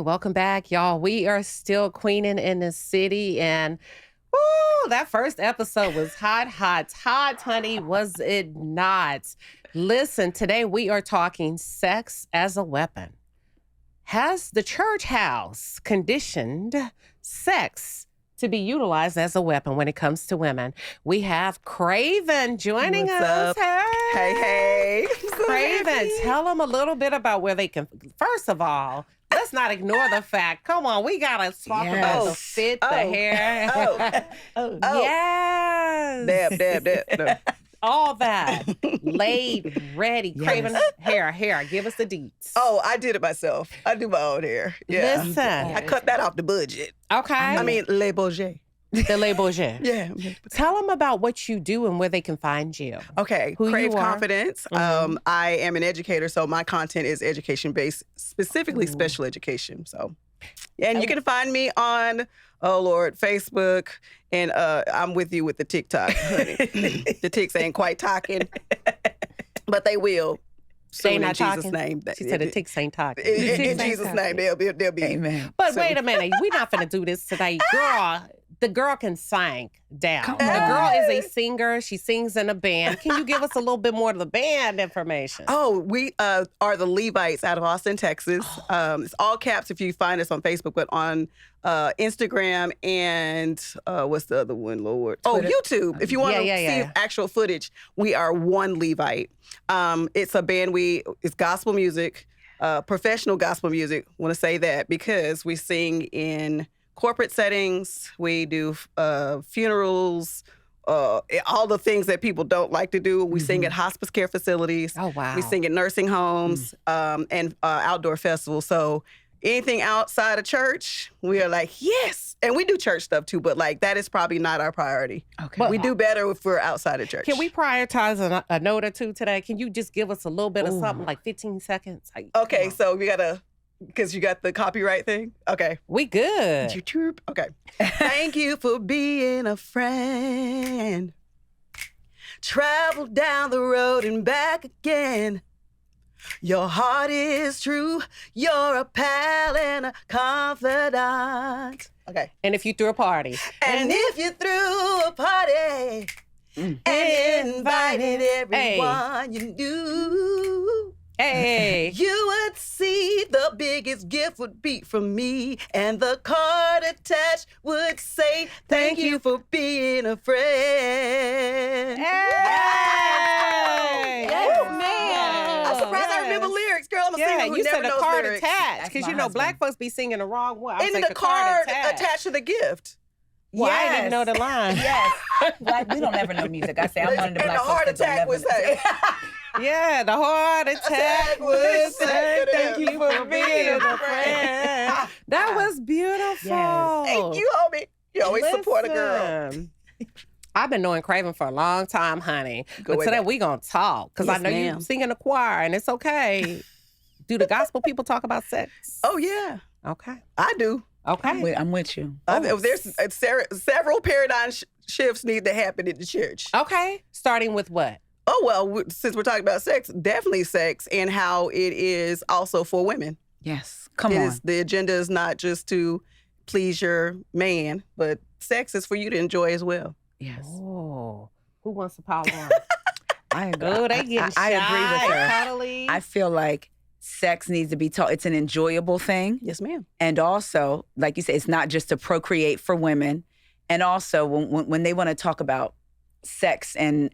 welcome back, y'all. We are still Queenin in the City, and woo, that first episode was hot, honey, was it not? Listen, today we are talking sex as a weapon. Has the church house conditioned sex to be utilized as a weapon when it comes to women? We have Craven joining us. Up? Hey. Craven, tell them a little bit about where they can. First of all, let's not ignore the fact. Come on, we gotta talk about the fit, the hair. Yes. Dab. All that. Laid, ready. Yes. Craven, hair. Give us the deets. Oh, I did it myself. I do my own hair. Yeah. Listen. I cut that off the budget. Okay. I mean, Le Bourget. The Le Bourget. Yeah. Tell them about what you do and where they can find you. Okay. Who Crave you are. Confidence. I am an educator, so my content is education-based, specifically special education. So, and you can find me on, Facebook, and I'm with you with the TikTok, honey. The ticks ain't quite talking, but they will. They Soon not in Jesus' talking? name. She said the ticks ain't talking. In Jesus' name, they'll be. Amen. But wait a minute, we're not finna do this today. Girl, the girl can sing down. Come The on. girl is a singer. She sings in a band. Can you give us a little bit more of the band information? Oh, we are the Levites out of Austin, Texas. It's all caps if you find us on Facebook, but on Instagram and what's the other one, Lord? Twitter. Oh, YouTube. If you want to see actual footage, we are one Levite. It's a band. It's gospel music, professional gospel music. Want to say that because we sing in corporate settings. We do funerals. All the things that people don't like to do. We sing at hospice care facilities. Oh, wow. We sing at nursing homes and outdoor festivals. So anything outside of church, we are like, yes. And we do church stuff too, but like that is probably not our priority. Okay. We do better if we're outside of church. Can we prioritize a note or two today? Can you just give us a little bit of something, like 15 seconds? Okay, so we gotta, because you got the copyright thing? Okay. We good. YouTube. Okay. Thank you for being a friend. Travel down the road and back again. Your heart is true. You're a pal and a confidant. Okay. And if you threw a party. And if you threw a party and invited everyone you knew, Hey. you would see the biggest gift would be from me, and the card attached would say, thank you for being a friend. Hey. Yes, man. I'm surprised I remember lyrics, girl. I'm a singer who you never said a knows card lyrics. attached. That's Because, my husband. black folks be singing the wrong one. I was And like, the card attached to the gift. Well, I didn't even know the line. Yes. Black, we don't ever know music. I say I'm one of the And black the heart folks that attack don't would never say, Yeah, the heart attack would say, thank you for being a friend. That was beautiful. Yes. thank you, homie. You always support a girl. Listen, I've been knowing Craven for a long time, honey. Go But way today back. we gonna talk. Because I Yes, know ma'am. you sing in the choir and it's okay. Do the gospel people talk about sex? Oh, yeah. Okay. I do. Okay. I'm with you. There's several paradigm shifts need to happen in the church. Okay. Starting with what? Oh, well, since we're talking about sex, definitely sex and how it is also for women. Yes. Come on. The agenda is not just to please your man, but sex is for you to enjoy as well. Yes. Oh. Who wants to pile on? I agree. Oh, they getting I agree with her. Cuddly. I feel like sex needs to be taught. It's an enjoyable thing. Yes, ma'am. And also, like you said, it's not just to procreate for women. And also, when they want to talk about sex and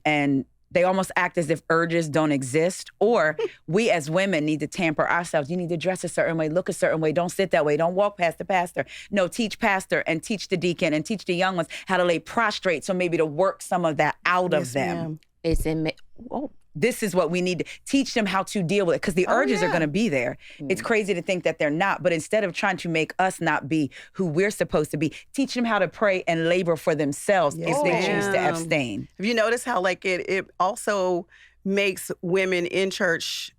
they almost act as if urges don't exist, or we as women need to tamper ourselves. You need to dress a certain way, look a certain way, don't sit that way, don't walk past the pastor. No, teach pastor and teach the deacon and teach the young ones how to lay prostrate, so maybe to work some of that out of them. Ma'am. It's in This is what we need to teach them how to deal with it, because the urges are going to be there. It's crazy to think that they're not, but instead of trying to make us not be who we're supposed to be, teach them how to pray and labor for themselves if they choose to ma'am. abstain. Have you noticed how like it also makes women in church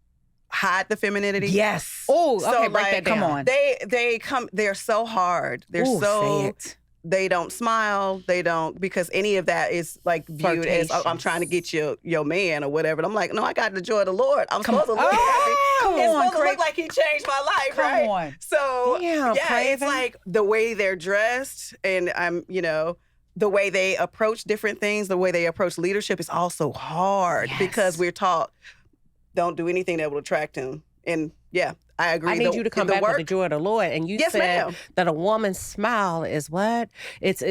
hide the femininity? Yes. Oh, So, okay, break that down. Come on. They're so hard. They're Ooh, so say it. they don't smile. They don't, because any of that is like viewed as, oh, I'm trying to get your man or whatever. And I'm like, no, I got the joy of the Lord. I'm supposed to look happy. It's supposed to look like he changed my life, right? Come on. So Damn, yeah, Craven. it's like the way they're dressed, and the way they approach different things, the way they approach leadership is also hard because we're taught don't do anything that will attract him. And yeah, I agree. I need you to come back with the joy of the Lord. And you said ma'am. that a woman's smile is what? It's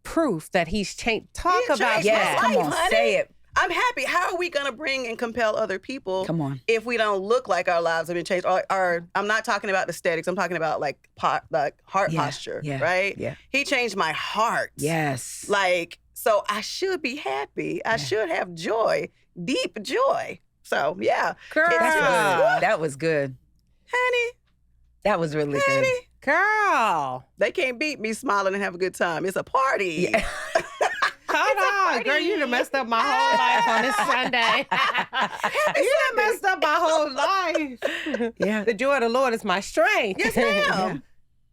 proof that he's changed. Talk about changed my that. life, Come on, honey. say it. I'm happy. How are we going to bring and compel other people Come on. if we don't look like our lives have been changed? Or I'm not talking about aesthetics. I'm talking about like heart posture, right? Yeah. He changed my heart. Yes. Like, so I should be happy. I should have joy, deep joy. So yeah. Girl. That was good. Honey, That was really good. Girl. they can't beat me smiling and have a good time. It's a party. Yeah. Hold on, girl, you done messed up my whole life on this Sunday. You done messed up my whole life. Yeah. The joy of the Lord is my strength. Yes, ma'am.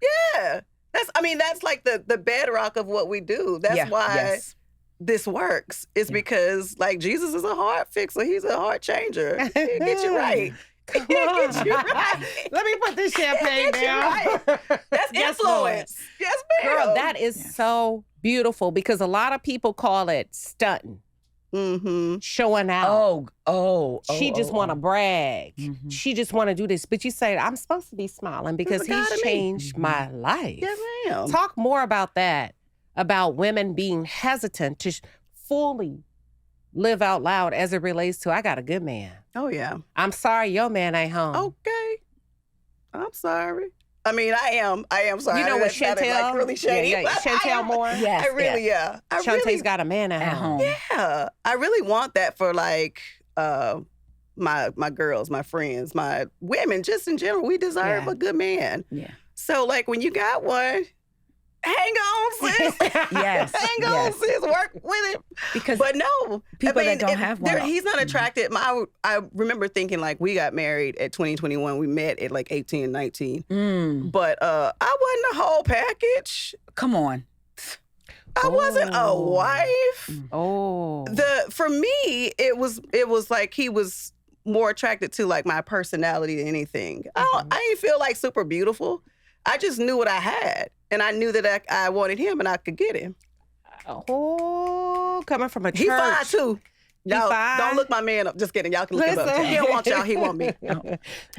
Yeah. That's like the bedrock of what we do. That's why this works. It's because like Jesus is a heart fixer. He's a heart changer. He'll get you right. Come He'll on. get you right. Let me put this champagne Get you down. right. That's Yes, Lord. influence. Yes, ma'am. Girl, that is so beautiful because a lot of people call it stunting, Mm-hmm. showing out. She just want to to brag. Mhm. She just want to do this. But you say, I'm supposed to be smiling because It's a God he's in me. changed my life. Yes, ma'am. Talk more about that, about women being hesitant to fully live out loud as it relates to, I got a good man. Oh, yeah. I'm sorry your man ain't home. Okay. I'm sorry. I mean, I am sorry. You know what That sounded, Chantel? like really shady. Yeah, but I Chantel am. Moore. Yes. I really, yeah. I Shantae's really, got a man at home. yeah. I really want that for like my girls, my friends, my women, just in general. We deserve Yeah. a good man. Yeah. So like when you got one, hang on, sis. Yes. Hang on, Yes. sis. Work with it. Because But no, people that don't have one. he's not attracted. I remember thinking like we got married at 2021. We met at like 18, 19. But I wasn't a whole package. Come on. I wasn't a Oh. wife. Oh. For me, it was like he was more attracted to like my personality than anything. I didn't feel like super beautiful. I just knew what I had, and I knew that I wanted him, and I could get him. Oh, coming from a church. He fine too. He Y'all fine? don't look my man up. Just kidding. Y'all can look him up. Listen. He don't want y'all. He want me.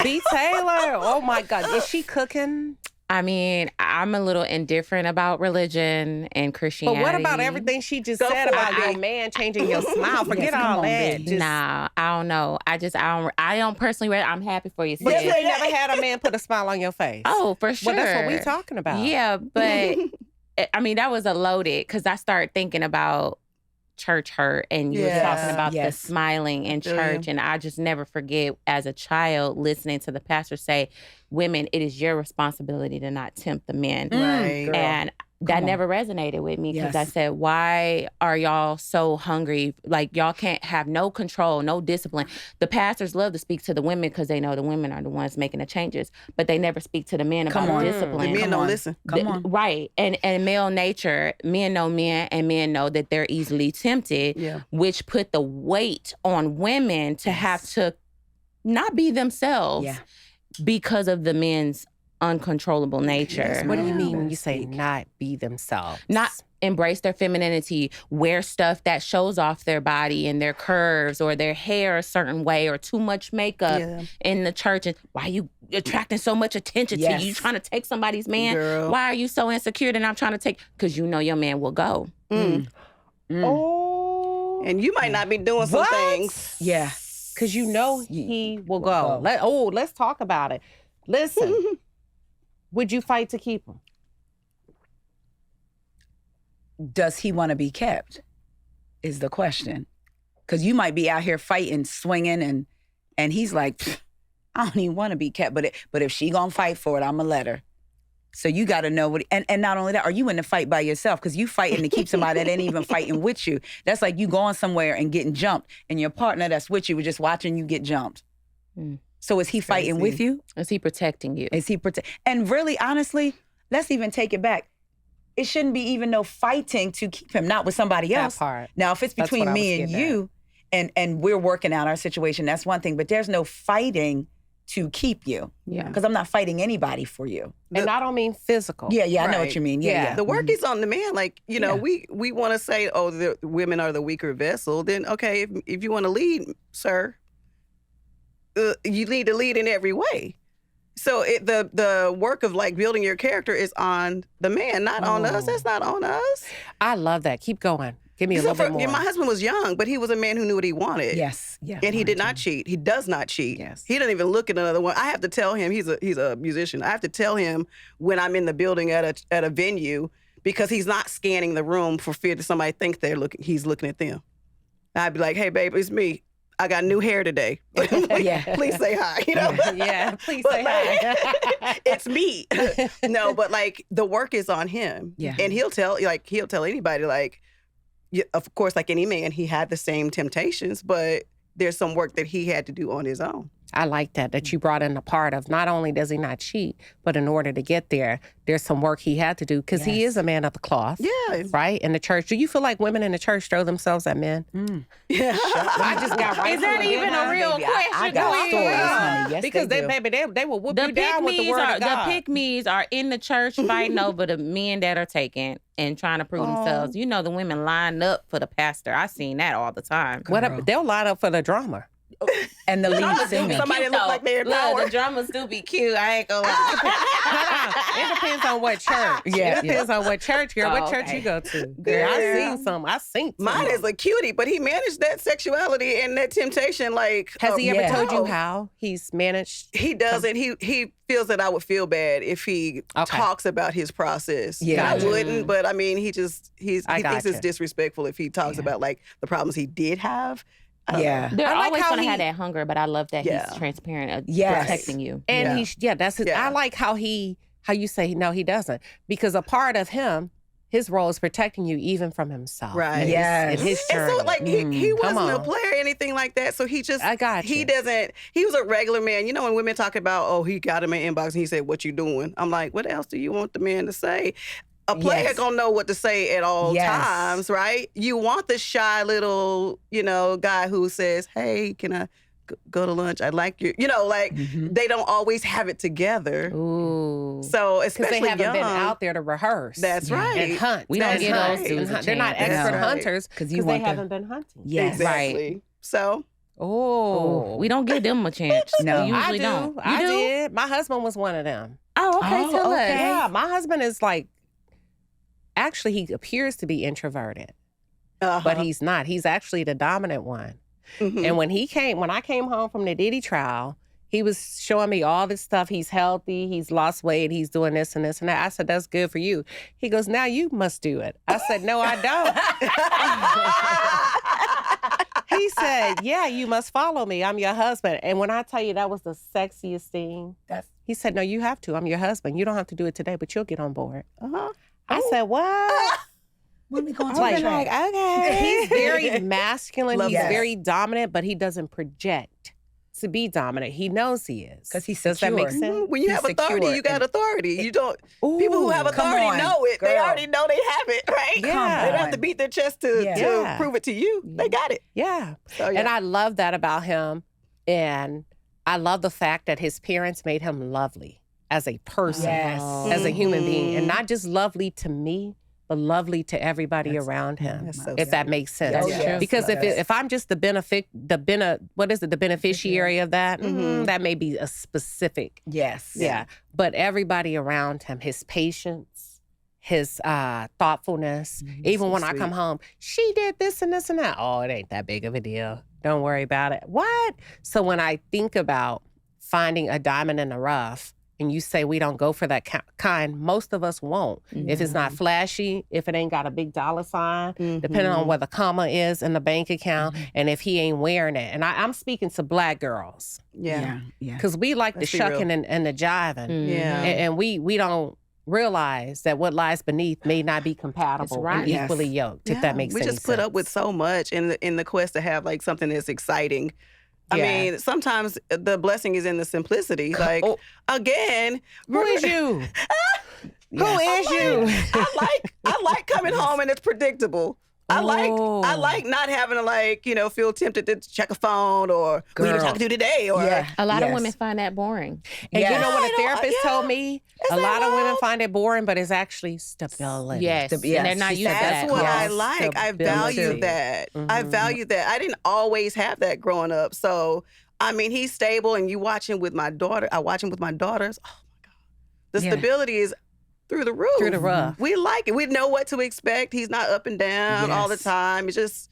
B. Taylor. Oh my God. Is she cooking? I mean, I'm a little indifferent about religion and Christianity. But what about everything she just Go said for about it. your man changing your smile? Forget Yes, come all on, that. B. Just- Nah, I don't know. I don't personally. I'm happy for you, sis. But you ain't never had a man put a smile on your face. Oh, for sure. Well, that's what we talking about. Yeah, but I mean, that was a loaded because I started thinking about church hurt and you were Yes. talking about Yes. the smiling in Feel church. And I just never forget as a child listening to the pastor say, women, it is your responsibility to not tempt the men. Right. Girl. And that Come on. never resonated with me because I Yes. said, why are y'all so hungry? Like, y'all can't have no control, no discipline. The pastors love to speak to the women because they know the women are the ones making the changes, but they never speak to the men Come about on. The discipline. men Come don't on. listen. Come on. Right. And male nature, men know men and men know that they're easily tempted, Yeah. which put the weight on women to have to not be themselves Yeah. because of the men's uncontrollable nature. Yes, What do you ma'am. mean when you say not be themselves? Not embrace their femininity, wear stuff that shows off their body and their curves or their hair a certain way or too much makeup Yeah. in the church. And why are you attracting so much attention to Yes. you? You trying to take somebody's man? Girl. Why are you so insecure that I'm trying to take? Because you know your man will go. Mm. Oh. And you might not be doing some What? things. Yeah. Because you know he will go. go. Let's talk about it. Listen, would you fight to keep him? Does he want to be kept? Is the question. Because you might be out here fighting, swinging, and he's like, "Pfft, I don't even want to be kept. But if she gonna fight for it, I'ma let her. So you got to know what. And not only that, are you in the fight by yourself? Because you fighting to keep somebody that ain't even fighting with you. That's like you going somewhere and getting jumped, and your partner that's with you was just watching you get jumped. Mm. So is he fighting with you? Is he protecting you? Is he And really, honestly, let's even take it back. it shouldn't be even no fighting to keep him, not with somebody else. That part. Now, if it's That's between what I me was and getting you, and we're working out our situation, that's one thing. But there's no fighting to keep you. Yeah. Because I'm not fighting anybody for you. And I don't mean physical. Yeah, I know Right. what you mean. Yeah. The work is on the man. Like, you know, Yeah. we want to say, oh, the women are the weaker vessel. Then, okay, if you want to lead, sir, you need to lead in every way. So the work of like building your character is on the man, not on us. That's not on us. I love that. Keep going. Give me a little bit more. My husband was young, but he was a man who knew what he wanted. Yes. Yeah. And he did not cheat. He does not cheat. Yes. He doesn't even look at another one. I have to tell him, he's a musician. I have to tell him when I'm in the building at a venue, because he's not scanning the room for fear that somebody thinks he's looking at them. I'd be like, hey, babe, it's me. I got new hair today. Yeah. Please say hi. You know? Yeah, please But say hi. it's me. No, but like the work is on him. Yeah. And he'll tell anybody, like, of course, like any man, he had the same temptations, but there's some work that he had to do on his own. I like that you brought in the part of not only does he not cheat, but in order to get there, there's some work he had to do because he is a man of the cloth. Yeah. Right? In the church. Do you feel like women in the church throw themselves at men? Yeah. I just got right Is that to it, even didn't a I? real Baby, question? I got Go stories, ahead. honey. Yes, Because they do. they will whoop The you down with the word of God. pick me's are in the church fighting over the men that are taken and trying to prove themselves. You know, the women line up for the pastor. I seen that all the time. They'll line up for the drama. And the lead singer. Somebody look like they're in power. The drummers do be cute. I ain't gonna lie. It depends on what church. Yeah, It depends on what church, girl. What church okay. you go to? Girl, I seen some. Mine is a cutie, but he managed that sexuality and that temptation. Like, Has he ever yeah. told you no. how he's managed? He doesn't. He feels that I would feel bad if he Okay. talks about his process. Yeah. I Gotcha. wouldn't, but I mean, he thinks gotcha. it's disrespectful if he talks about like the problems he did have. I don't Yeah. know. They're I like always how gonna he- have that hunger, but I love that Yeah. he's transparent, Yes. protecting you. And that's his. Yeah. I like how you say no, he doesn't, because a part of him, his role is protecting you even from himself. Right. Yes. In his And journey. so, like, he Come wasn't a on. player or anything like that. So he just, I got he you. doesn't, he was a regular man. You know, when women talk about, oh, he got him in inbox and he said, what you doing? I'm like, what else do you want the man to say? A player Yes. gonna know what to say at all Yes. times, right? You want the shy little, guy who says, hey, can I go to lunch? I like you. Like, they don't always have it together. Ooh. So, Because especially they haven't young. been out there to rehearse. That's right. And hunt. We don't That's get right. those dudes a They're not chance. expert That's right. hunters 'Cause because you they want the- haven't been hunting. Yes. Exactly. So, Oh. We don't give them a chance. No. We usually I do. don't. You I do? did. My husband was one of them. Oh, okay. Oh, Tell okay. us. Yeah, my husband is like, actually, he appears to be introverted, but he's not. He's actually the dominant one. Mhm. And when I came home from the Diddy trial, he was showing me all this stuff. He's healthy. He's lost weight. He's doing this and this and that. I said, that's good for you. He goes, now you must do it. I said, no, I don't. He said, yeah, you must follow me. I'm your husband. And when I tell you that was the sexiest thing, he said, no, you have to. I'm your husband. You don't have to do it today, but you'll get on board. Uh-huh. I said, what? When we going to Like, the track? okay. He's very masculine. Love He's that. very dominant, but he doesn't project to be dominant. He knows he is. 'Cause he's Does that make secure. sense? When you He's have authority, secure you got and- authority. You don't. People who have come authority on, know it. They girl. already know they have it, right? Yeah. They don't have to beat their chest to Yeah. prove it to you. They got it. Yeah. So, yeah. And I love that about him. And I love the fact that his parents made him lovely as a person, Yes. as a human being. Mhm. And not just lovely to me, but lovely to everybody around him, That's so if that makes sense. That's true. Because if I'm just the beneficiary of that, Mhm. that may be a specific. Yes. Yeah. But everybody around him, his patience, his thoughtfulness, even so when I sweet. come home, she did this and this and that. Oh, it ain't that big of a deal. Don't worry about it. What? So when I think about finding a diamond in the rough, and you say we don't go for that kind, most of us won't. If it's not flashy, if it ain't got a big dollar sign, depending on where the comma is in the bank account, and if he ain't wearing it. And I'm speaking to Black girls, Yeah. Yeah. because we like Let's the be real. shucking and the jiving. Yeah. And we don't realize that what lies beneath may not be compatible That's right. and Yes. equally yoked, if Yeah. that makes We any just put up sense. with so much in the quest to have like something that's exciting. I Yeah. mean, sometimes the blessing is in the simplicity. Like, Oh. again, Who is you? Who is you? I like coming home and it's predictable. I like not having to feel tempted to check a phone or who you talking to today or a lot of women find that boring. And you know what a therapist told me? A lot of women find it boring, but it's actually stability. Yes. And they're not used to that. That's what I like. I value that. I value that. I didn't always have that growing up. So, I mean, he's stable and you watch him with my daughter. I watch him with my daughters. Oh my God. The stability is through the roof. Through the roof. We like it. We know what to expect. He's not up and down all the time. It's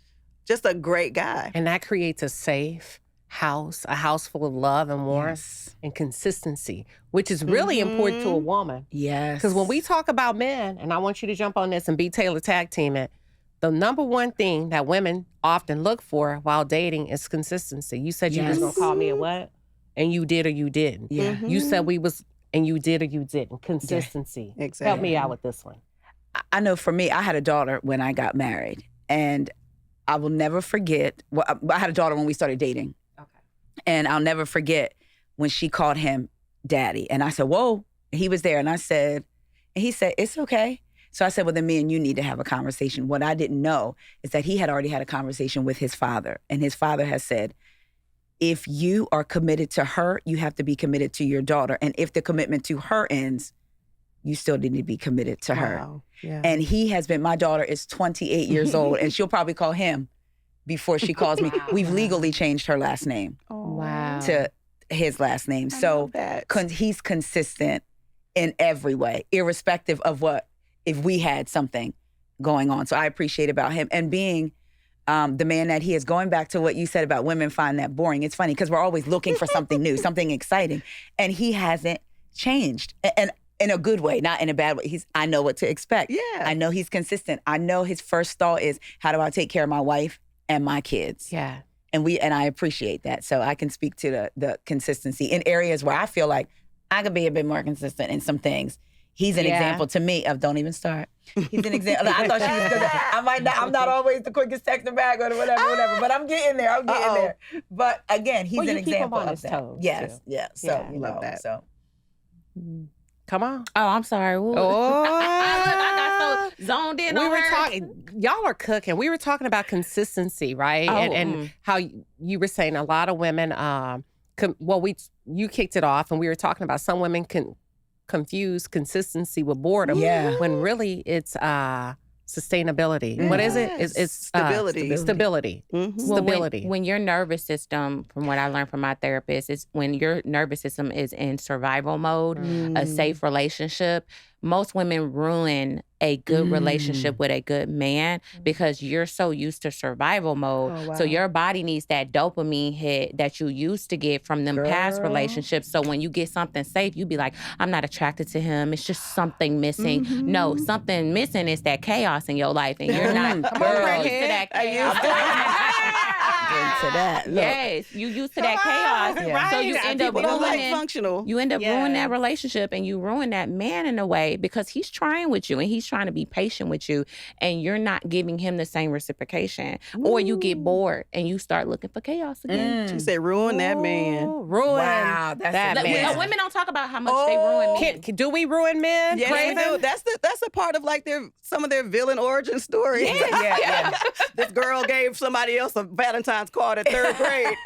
just a great guy. And that creates a safe house, a house full of love and warmth and consistency, which is really important to a woman. Yes. Because when we talk about men, and I want you to jump on this and be Taylor tag team it, the number one thing that women often look for while dating is consistency. You said you was going to call me a what? And you did or you didn't. Yeah. You said we was, and you did or you didn't. Consistency. Yeah, exactly. Help me out with this one. I know for me, I had a daughter when I got married. And I will never forget, I had a daughter when we started dating. Okay. And I'll never forget when she called him daddy. And I said, whoa. And he was there. And he said, it's okay. So I said, well, then me and you need to have a conversation. What I didn't know is that he had already had a conversation with his father. And his father has said, if you are committed to her, you have to be committed to your daughter. And if the commitment to her ends, you still need to be committed to her. Yeah. And he has been, my daughter is 28 years old, and she'll probably call him before she calls me. We've legally changed her last name to his last name. So he's consistent in every way, irrespective of if we had something going on. So I appreciate about him. And being the man that he is, going back to what you said about women find that boring. It's funny because we're always looking for something new, something exciting. And he hasn't changed. And in a good way, not in a bad way. I know what to expect. Yeah. I know he's consistent. I know his first thought is, how do I take care of my wife and my kids? Yeah. And I appreciate that. So I can speak to the consistency in areas where I feel like I could be a bit more consistent in some things. He's an example to me of don't even start. He's an example. I thought she was gonna. I'm not always the quickest texter back or whatever. But I'm getting there. There. But again, he's an example keep him on of his that. toes, Yes. too. Yeah. So you love know that. So. Come on. Oh, I'm sorry. Ooh. Oh. I got so zoned in on her. Y'all are cooking. We were talking about consistency, right? And how you were saying a lot of women, you kicked it off and we were talking about some women can confuse consistency with boredom when really it's sustainability. What is it? It's stability. Stability. Mm-hmm. Stability. When your nervous system, from what I learned from my therapist, is when your nervous system is in survival mode, a safe relationship, most women ruin a good relationship with a good man because you're so used to survival mode. Oh, wow. So your body needs that dopamine hit that you used to get from them past relationships. So when you get something safe, you be like, I'm not attracted to him. It's just something missing. No, something missing is that chaos in your life, and you're not used to that chaos. Into that. Look. Yes, you used to that chaos. Right. So you end up ruining functional. You end up ruining that relationship, and you ruin that man in a way because he's trying with you and he's trying to be patient with you, and you're not giving him the same reciprocation. Or you get bored and you start looking for chaos again. She said, ruin that man. Ruin Wow, that man. Women don't talk about how much they ruin men. Do we ruin men? Yes, we Craven? do. That's a part of like some of their villain origin stories. Yeah. This girl gave somebody else a Valentine's card at 3rd grade.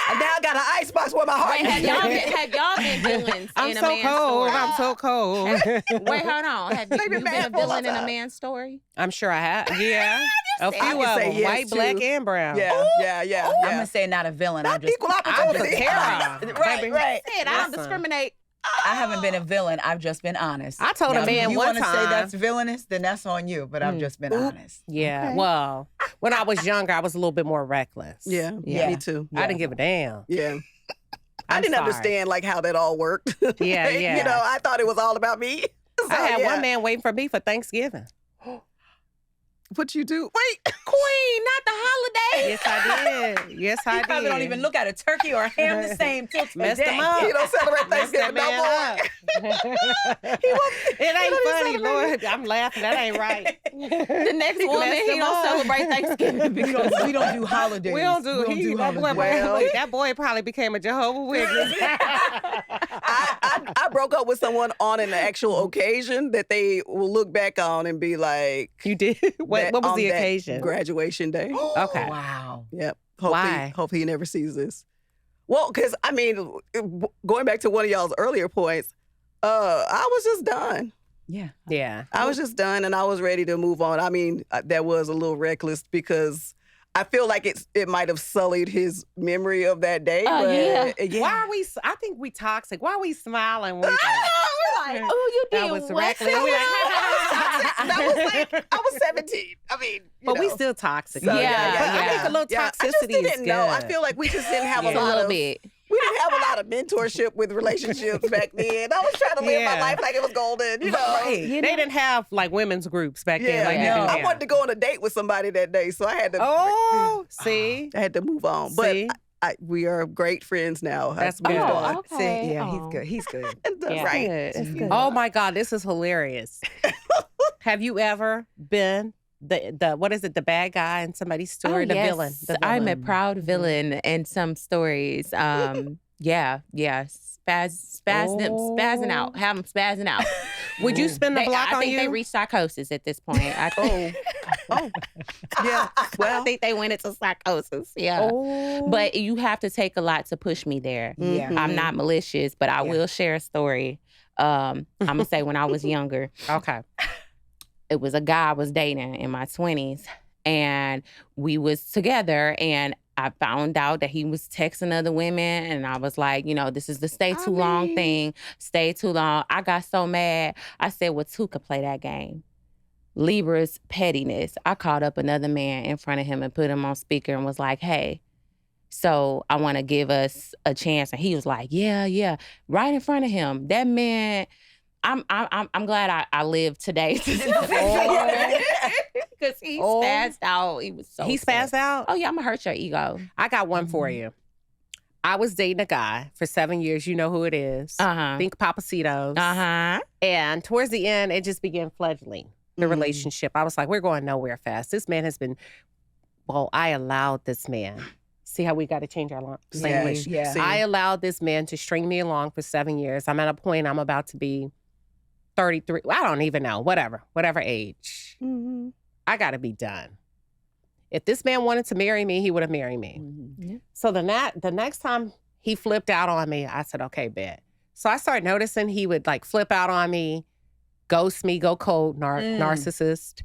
And now I got an icebox where my heart Wait, is. have y'all been villains I'm in a so man's cold. story? I'm so cold. Wait, hold on. Have you been a villain in a man's story? I'm sure I have. Yeah. A few I can of say them. yes, White, too. black, and brown. Yeah. I'm gonna say not a villain. Not equal I was a opportunity. terror. Right. I don't discriminate. I haven't been a villain. I've just been honest. I told a man if you one want to say time- that's villainous, then that's on you. But I've just been honest. Yeah. Okay. Well, when I was younger, I was a little bit more reckless. Yeah, me too. I didn't give a damn. Yeah. I I'm didn't sorry. understand like how that all worked. Yeah. You know, I thought it was all about me. So, I had one man waiting for me for Thanksgiving. What you do? Wait. Queen, not the holiday. Yes, I did. Yes, I You did. probably don't even look at a turkey or a ham the same till today. Messed him up. You don't celebrate Messed that Thanksgiving no man more. up. It ain't funny, Lord. I'm laughing. That ain't right. The next woman, he don't celebrate Thanksgiving. We don't do holidays. We don't do holidays. That boy probably became a Jehovah's Witness. I broke up with someone on an actual occasion that they will look back on and be like, You did? What was the occasion? Graduation day. Okay. Wow. Yep. Why? Hopefully he never sees this. Well, because, I mean, going back to one of y'all's earlier points, I was just done. Yeah. Yeah. I was just done and I was ready to move on. I mean, that was a little reckless because I feel like it might have sullied his memory of that day. Oh, but, Why are we? I think we toxic. Why are we smiling? When we Like, oh, you did that was what? reckless. We that was like, I was 17. I mean, but we still toxic. So, Yeah, I think a little I toxicity just didn't is know. good. I feel like we just didn't have Just a a lot little of bit. We didn't have a lot of mentorship with relationships back then. I was trying to live my life like it was golden, you know. Right. They didn't have like women's groups back then. Like Yeah, they do I now. wanted to go on a date with somebody that day, so I had to. Oh, see, I had to move on. See? But we are great friends now. That's I've moved good. on. See, yeah, Oh. he's good. That's Yeah. right. Good. good. Oh my God, this is hilarious. Have you ever been the what is it? The bad guy in somebody's story, the yes. villain. The I'm a villain. proud villain in some stories. Yeah. Spazzing out. Have them spazzing out. Would you spin the block I on think you? they reached psychosis at this point. Oh, yeah. Well, I think they went into psychosis. Yeah. Oh. But you have to take a lot to push me there. Yeah. I'm not malicious, but I will share a story. I'm gonna say when I was younger, Okay. it was a guy I was dating in my 20s, and we was together, and I found out that he was texting other women, and I was like, this is the stay too long thing. Stay too long. I got so mad. I said, well, two could play that game. Libra's pettiness. I called up another man in front of him and put him on speaker and was like, hey, so I want to give us a chance. And he was like, yeah, right in front of him. That man, I'm glad I lived today to see because he spazzed out. He was so He upset. spazzed out? Oh yeah, I'm gonna hurt your ego. I got one for you. I was dating a guy for 7 years. You know who it is. Think Papacitos. And towards the end, it just began fledgling, the relationship. I was like, we're going nowhere fast. This man has been, I allowed this man. See how we got to change our language? Yeah. I allowed this man to string me along for 7 years. I'm at a point I'm about to be 33. I don't even know. Whatever age. Mm-hmm. I got to be done. If this man wanted to marry me, he would have married me. Yeah. So the next time he flipped out on me, I said, okay, bet. So I started noticing he would like flip out on me, ghost me, go cold, narcissist.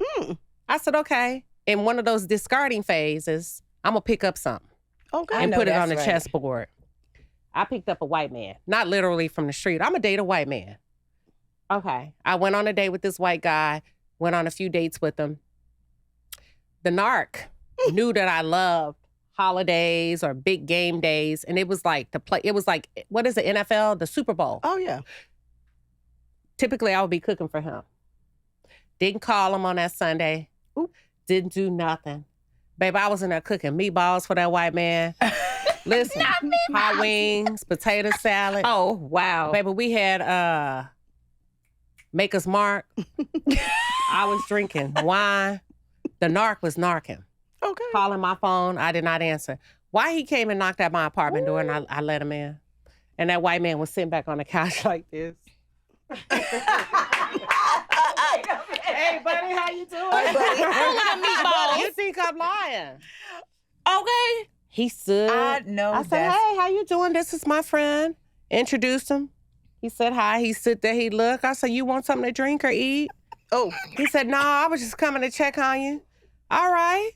I said, okay. In one of those discarding phases, I'm going to pick up something. Okay. And put it on the right. chessboard. I picked up a white man, not literally from the street. I'm going to date a white man. Okay. I went on a date with this white guy, went on a few dates with him. The narc knew that I loved holidays or big game days. And it was like what is the NFL? The Super Bowl. Oh, yeah. Typically, I would be cooking for him. Didn't call him on that Sunday. Didn't do nothing. Babe, I was in there cooking meatballs for that white man. Listen, hot wings, potato salad. Oh wow, Baby, we had Maker's Mark. I was drinking wine. The narc was narking. Okay. Calling my phone. I did not answer. Why he came and knocked at my apartment door and I let him in. And that white man was sitting back on the couch like this. Hey, buddy, how you doing? Hey, buddy. Who got meatballs? You think I'm lying? Okay. He stood. I know I said, hey, how you doing? This is my friend. Introduced him. He said hi. He stood there. He looked. I said, you want something to drink or eat? Oh. He said, no, I was just coming to check on you. All right.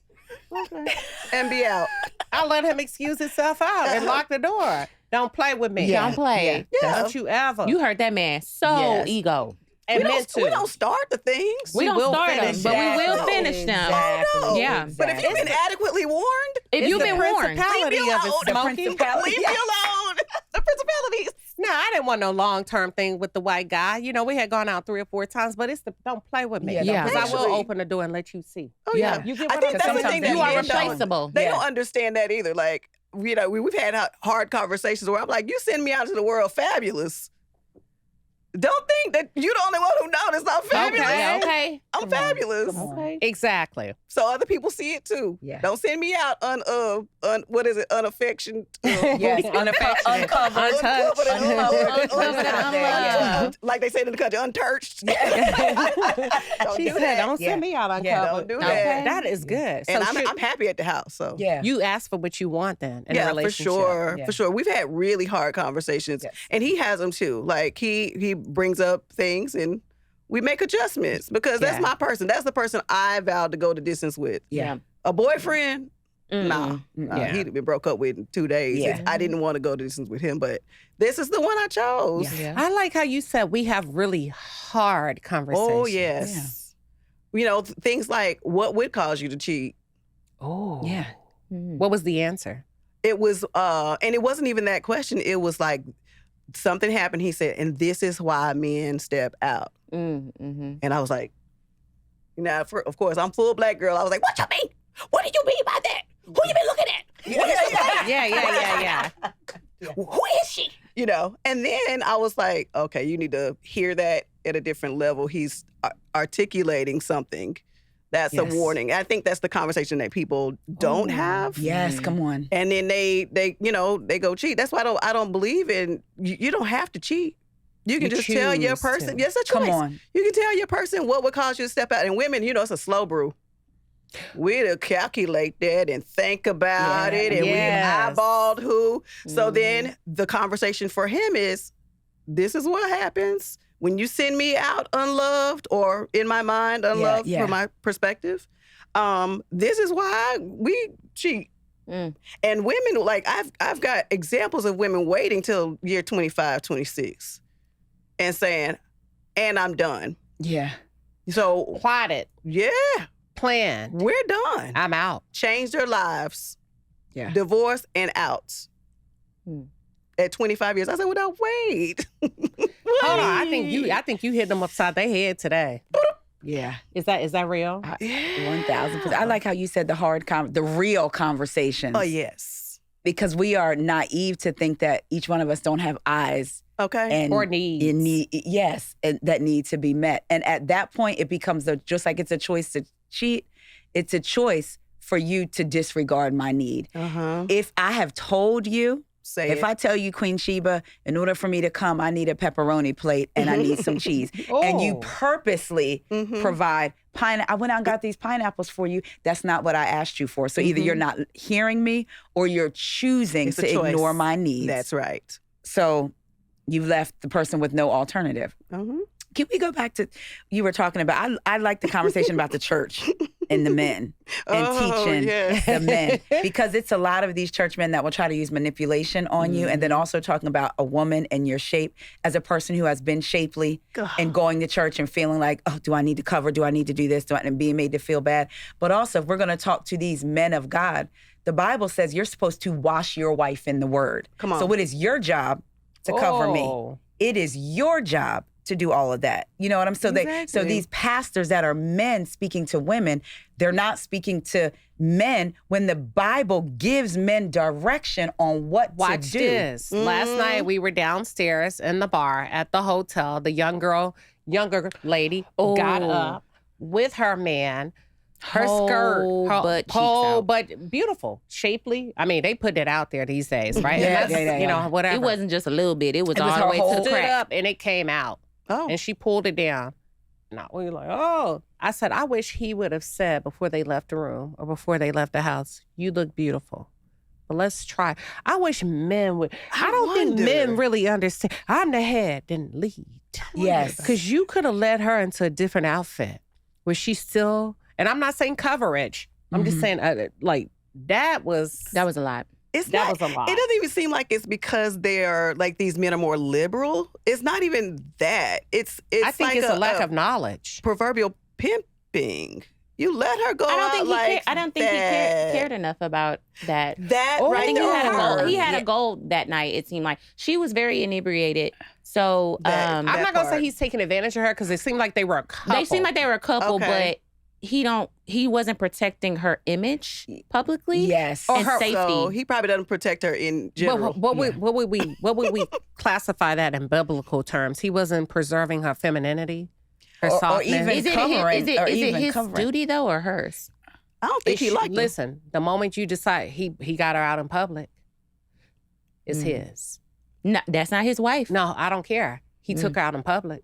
Okay. And be out. I let him excuse himself out and lock the door. Don't play with me. Don't play. Yeah. Don't you ever. You heard that man. So Yes. ego. and we meant to. We don't start the things. We don't will start them, finish but we will Exactly. finish them. Exactly. Oh, no. Yeah. But if you've been adequately warned, If It's you've the been warned. principality Leave me of it, alone. The Smokey. principality. leave me alone. The principalities. No, I didn't want no long-term thing with the white guy. You know, we had gone out 3 or 4 times, but it's the don't play with me. Yeah, don't Because play I with will me. open the door and let you see. Oh Yeah. yeah. You get I what think I'm that's the saying? thing that You are men don't- replaceable. They Yeah. don't understand that either. Like, you know, we've had hard conversations where I'm like, you send me out to the world fabulous. don't think that you're the only one who noticed I'm fabulous. Okay. I'm fabulous. Okay. Exactly. So other people see it too. Yeah. Don't send me out unaffectioned. Yes, unaffectionate, uncovered, untouched, unloved. Like they say in the country, untouched. She said, "Don't send me out uncovered." Don't do that. Okay. That is good. And So I'm happy at the house. So Yeah. you ask for what you want then in a for relationship. sure, Yeah. for sure. We've had really hard conversations, Yes. and he has them too. Like he brings up things, and we make adjustments because that's Yeah. my person. That's the person I vowed to go the distance with. Yeah. A boyfriend, Mm-mm. Yeah. he'd been broke up with in 2 days. Yeah. I didn't want to go the distance with him, but this is the one I chose. Yeah. I like how you said we have really hard conversations. Oh yes. You know, things like what would cause you to cheat. Oh. Yeah. What was the answer? It was, and it wasn't even that question. It was like something happened. He said, and this is why men step out. Mm-hmm. And I was like, of course, I'm full black girl. I was like, what you mean? What do you mean by that? Who you been looking at? What is Yeah. Who is she? You know, and then I was like, okay, you need to hear that at a different level. He's articulating something. That's Yes. a warning. I think that's the conversation that people don't have. Yes, come on. And then they go cheat. That's why I don't believe in, you don't have to cheat. You can You just tell your choose person, to. yes, a choice. Come on. You can tell your person what would cause you to step out. And women, it's a slow brew. We'd calculate that and think about Yeah. it, and Yes. we eyeballed who. So then the conversation for him is, this is what happens when you send me out unloved, or in my mind, unloved yeah. from my perspective. This is why we cheat. Mm. And women, like I've got examples of women waiting till year 25, 26 and saying, and I'm done. Yeah. So Plotted, yeah, planned. we're done. I'm out. Changed their lives. Yeah. Divorce and out. Hmm. At 25 years. I said, well, now wait. Hold on. I think you hit them upside their head today. Yeah. Is that real? 1,000%. I like how you said the real conversations. Oh, yes. Because we are naive to think that each one of us don't have eyes Okay. and Or needs. yes, and that need to be met. And at that point, it becomes just like it's a choice to cheat. It's a choice for you to disregard my need. Uh-huh. If I have told you, if I tell you, Queen Sheba, in order for me to come, I need a pepperoni plate and I need some cheese, and you purposely provide I went out and got these pineapples for you. That's not what I asked you for. So either you're not hearing me or you're choosing to ignore my needs. That's right. So you left the person with no alternative. Uh-huh. Can we go back to, you were talking about, I like the conversation about the church and the men and teaching the men. Because it's a lot of these church men that will try to use manipulation on you. And then also talking about a woman and your shape as a person who has been shapely and going to church and feeling like, oh, do I need to cover? Do I need to do this? And being made to feel bad. But also, if we're going to talk to these men of God, the Bible says you're supposed to wash your wife in the word. Come on. So it is your job to cover me. It is your job to do all of that. You know what I'm saying? So these pastors that are men speaking to women, they're not speaking to men when the Bible gives men direction on what Watch to do. this. Last night we were downstairs in the bar at the hotel. The younger lady got up with her man. Her skirt, whole but beautiful, shapely. I mean, they put it out there these days, right? Yeah. You know, whatever. It wasn't just a little bit. It was all her the way to whole the stood crack. up and it came out. Oh. And she pulled it down. No, we were like, oh. I said, I wish he would have said before they left the room or before they left the house, you look beautiful. But let's try. I wish men would. I don't think men really understand. I'm the head, then lead. Yes. Because you could have led her into a different outfit where she still, and I'm not saying coverage. I'm just saying, like, that was That was a lot. Was a lot. It doesn't even seem like it's because they're like these men are more liberal. It's not even that. It's I think like it's a lack of knowledge. Proverbial pimping. You let her go. I don't think he cared enough about that. Right I think there. he had a goal that night. It seemed like she was very inebriated. So I'm not gonna say he's taking advantage of her because it seemed like they were a couple. They seemed like they were a couple, but he wasn't protecting her image publicly. Yes. And her safety. So he probably doesn't protect her in general. What would we classify that in biblical terms? He wasn't preserving her femininity, her or softness. even Is it covering. his duty though, or hers? I don't think he liked him. Listen, the moment you decide he got her out in public, it's his. No, that's not his wife. No, I don't care. He took her out in public.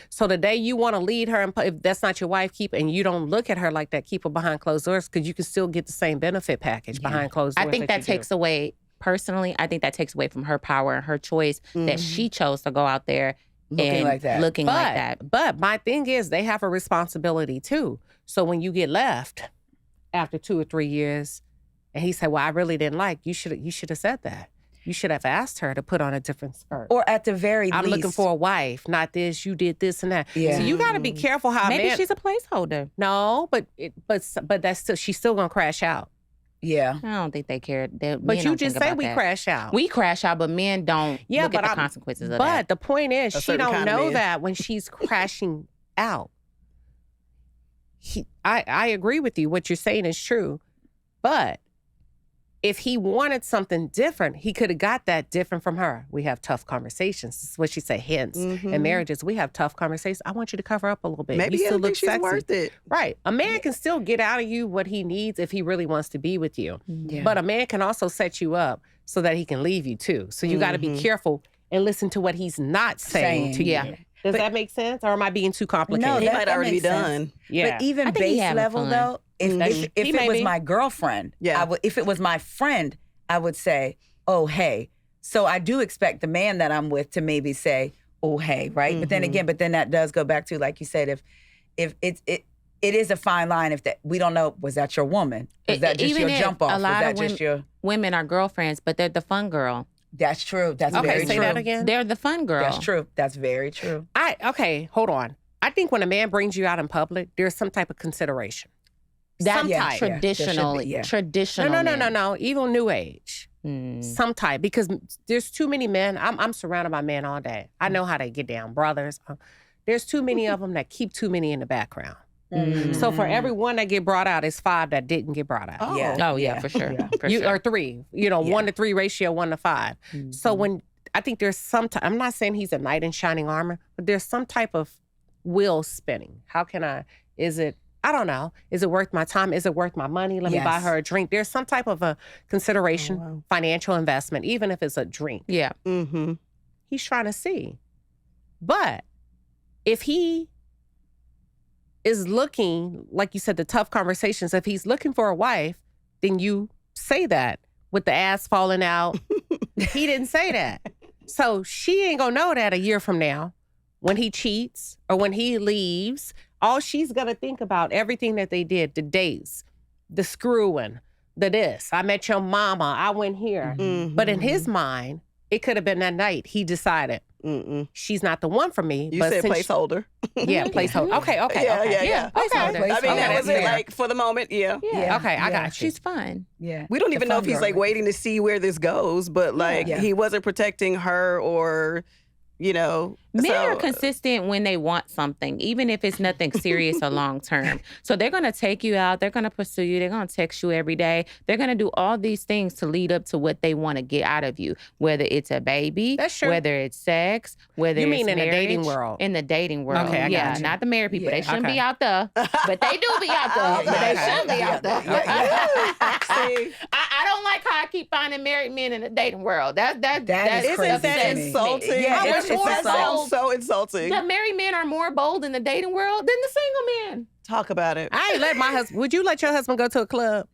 So the day you want to lead her, if that's not your wife, and you don't look at her like that, keep her behind closed doors, because you can still get the same benefit package behind closed doors. I think that takes away, personally, I think that takes away from her power and her choice that she chose to go out there Looking like that. But my thing is, they have a responsibility too. So when you get left after 2 or 3 years, and he said, "Well, I really didn't like," you should have said that. You should have asked her to put on a different skirt. Or at the very least. I'm looking for a wife, not this, you did this and that. Yeah. So you got to be careful how Maybe she's a placeholder. No, but that's still, she's still going to crash out. Yeah. I don't think they care. But you just say we crash out. We crash out, but men don't look at the consequences of that. But the point is, she don't know man. that when she's crashing out. I agree with you. What you're saying is true. But if he wanted something different, he could have got that different from her. We have tough conversations. This is what she said. Hence, in marriages, we have tough conversations. I want you to cover up a little bit. Maybe you you still don't look think she's sexy. worth it. Right. A man can still get out of you what he needs if he really wants to be with you. Yeah. But a man can also set you up so that he can leave you too. So you got to be careful and listen to what he's not saying to you. Yeah. Does that make sense? Or am I being too complicated? No, He that might already be makes sense. done. Yeah. But even I think he base having level fun. though, if He it may was be. my girlfriend, Yeah. if it was my friend, I would say, "Oh, hey." So I do expect the man that I'm with to maybe say, "Oh, hey," right? But then again, that does go back to, like you said, if it is a fine line if that we don't know, was that your woman? Was that just Even your if jump off? a Was lot that of just your? women are girlfriends, but they're the fun girl. That's true. That's Okay, very say true. that again. They're the fun girl. That's true. That's very true. Okay, hold on. I think when a man brings you out in public, there's some type of consideration. That's Some type. traditionally. Yeah. Traditional. No. Even new age. Mm. Some type. Because there's too many men. I'm surrounded by men all day. I know how they get down. Brothers. There's too many of them that keep too many in the background. So for every one that get brought out, it's 5 that didn't get brought out. Oh. Oh yeah, for sure. Yeah. For sure. Or 3. 1-to-3 ratio, 1-to-5. So when I think there's some type, I'm not saying he's a knight in shining armor, but there's some type of wheel spinning. I don't know. Is it worth my time? Is it worth my money? Let me buy her a drink. There's some type of a consideration, financial investment, even if it's a drink. Yeah. Mm-hmm. He's trying to see. But if he is looking, like you said, the tough conversations, if he's looking for a wife, then you say that with the ass falling out. He didn't say that. So she ain't gonna know that a year from now when he cheats or when he leaves. All she's gonna think about, everything that they did, the dates, the screwing, the this. I met your mama. I went here. But in his mind, it could have been that night he decided, she's not the one for me. You but said placeholder. Yeah, placeholder. Okay. Yeah. Okay. I mean, that was it, fair. like, for the moment, yeah. Yeah. Okay, I got you. She's fun. Yeah. We don't even know if he's, like, waiting to see where this goes, but, like, he wasn't protecting her or, Men are consistent when they want something, even if it's nothing serious or long term. So they're going to take you out. They're going to pursue you. They're going to text you every day. They're going to do all these things to lead up to what they want to get out of you, whether it's a baby, That's true. whether it's sex, whether You it's mean in the dating marriage. world? In the dating world. Okay, I yeah, got you. not the married people. Yeah. They shouldn't Okay. be out there, but they do be out there. But they should be out there. See, I don't like how I keep finding married men in the dating world. That's is isn't crazy that to me. insulting? Yeah, How it's much more insulting. sounds so insulting. The married men are more bold in the dating world than the single men. Talk about it. I ain't let my husband. Would you let your husband go to a club?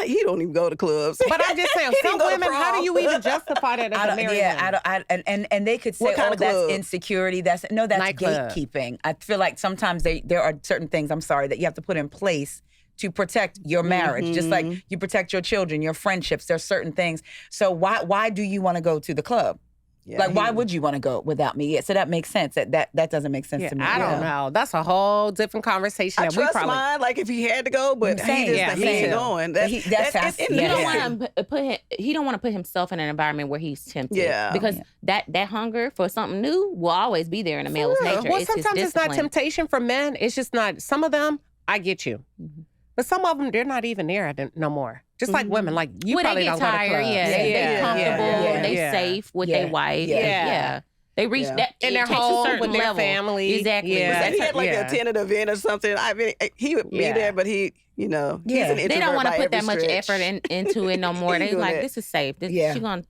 He don't even go to clubs. But I'm just saying, He some didn't go to women, how do prom. you even justify that as a married woman? And they could say, What kind "Oh, of that's club? insecurity." That's Nightclub. gatekeeping. I feel like sometimes there are certain things. I'm sorry, that you have to put in place to protect your marriage, just like you protect your children, your friendships. There's certain things. So why do you want to go to the club? Yeah, Why would you want to go without me? Yeah, so that makes sense. That doesn't make sense to me. I don't know. That's a whole different conversation. I That we trust probably. mine, like if he had to go, but Same, he yeah, just me he ain't too. going. But that's it's in the You yeah. don't man. want to put him. He don't want to put himself in an environment where he's tempted. Yeah. Because that hunger for something new will always be there in a male's nature. Well, It's his sometimes it's not discipline. temptation for men. It's just not. Some of them, I get you. Mm-hmm. But some of them, they're not even there no more. Just like women, like you well, probably they get don't tired. go to clubs. Yeah, they comfortable. They yeah. safe with their wife. Yeah. They reach that in their takes home a certain with their level. family. Exactly. Yeah. And he had like to attend an event or something. I mean, he would be there, but he, he's an introvert. They don't want to by put that every much stretch. effort into it no more. They like, this is safe. She gonna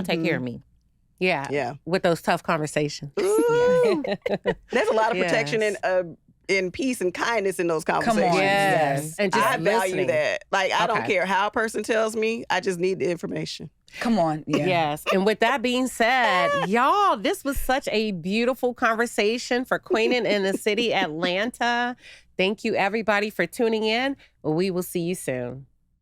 take care of me. Yeah. With those tough conversations. There's a lot of protection in peace and kindness in those conversations. Come on. Yes. And just I value listening. that. Like, I don't care how a person tells me. I just need the information. Come on. Yeah. Yes. And with that being said, y'all, this was such a beautiful conversation for Queenin in the City, Atlanta. Thank you, everybody, for tuning in. We will see you soon.